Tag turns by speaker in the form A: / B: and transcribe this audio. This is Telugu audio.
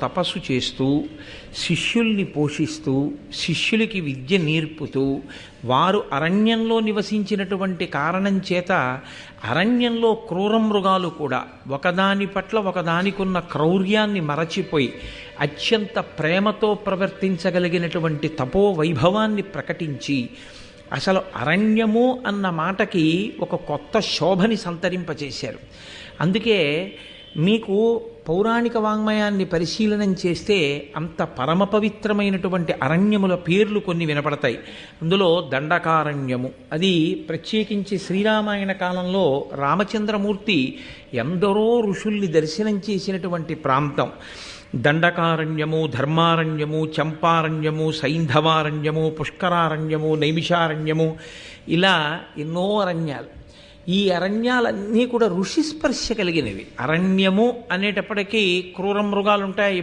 A: తపస్సు చేస్తూ శిష్యుల్ని పోషిస్తూ శిష్యులకి విద్య నేర్పుతూ వారు అరణ్యంలో నివసించినటువంటి కారణం చేత అరణ్యంలో క్రూర మృగాలు కూడా ఒకదాని పట్ల ఒకదానికున్న క్రౌర్యాన్ని మరచిపోయి అత్యంత ప్రేమతో ప్రవర్తించగలిగినటువంటి తపో వైభవాన్ని ప్రకటించి అసలు అరణ్యము అన్న మాటకి ఒక కొత్త శోభని సంతరింపచేశారు. అందుకే మీకు పౌరాణిక వాంగ్మయాన్ని పరిశీలనం చేస్తే అంత పరమ పవిత్రమైనటువంటి అరణ్యముల పేర్లు కొన్ని వినపడతాయి. అందులో దండకారణ్యము, అది ప్రత్యేకించి శ్రీరామాయణ కాలంలో రామచంద్రమూర్తి ఎందరో ఋషుల్ని దర్శనం చేసినటువంటి ప్రాంతం. దండకారణ్యము, ధర్మారణ్యము, చంపారణ్యము, సైంధవారణ్యము, పుష్కరారణ్యము, నైమిషారణ్యము, ఇలా ఎన్నో అరణ్యాలు. ఈ అరణ్యాలన్నీ కూడా ఋషి స్పర్శ కలిగినవి. అరణ్యము అనేటప్పటికీ క్రూర మృగాలు ఉంటాయి.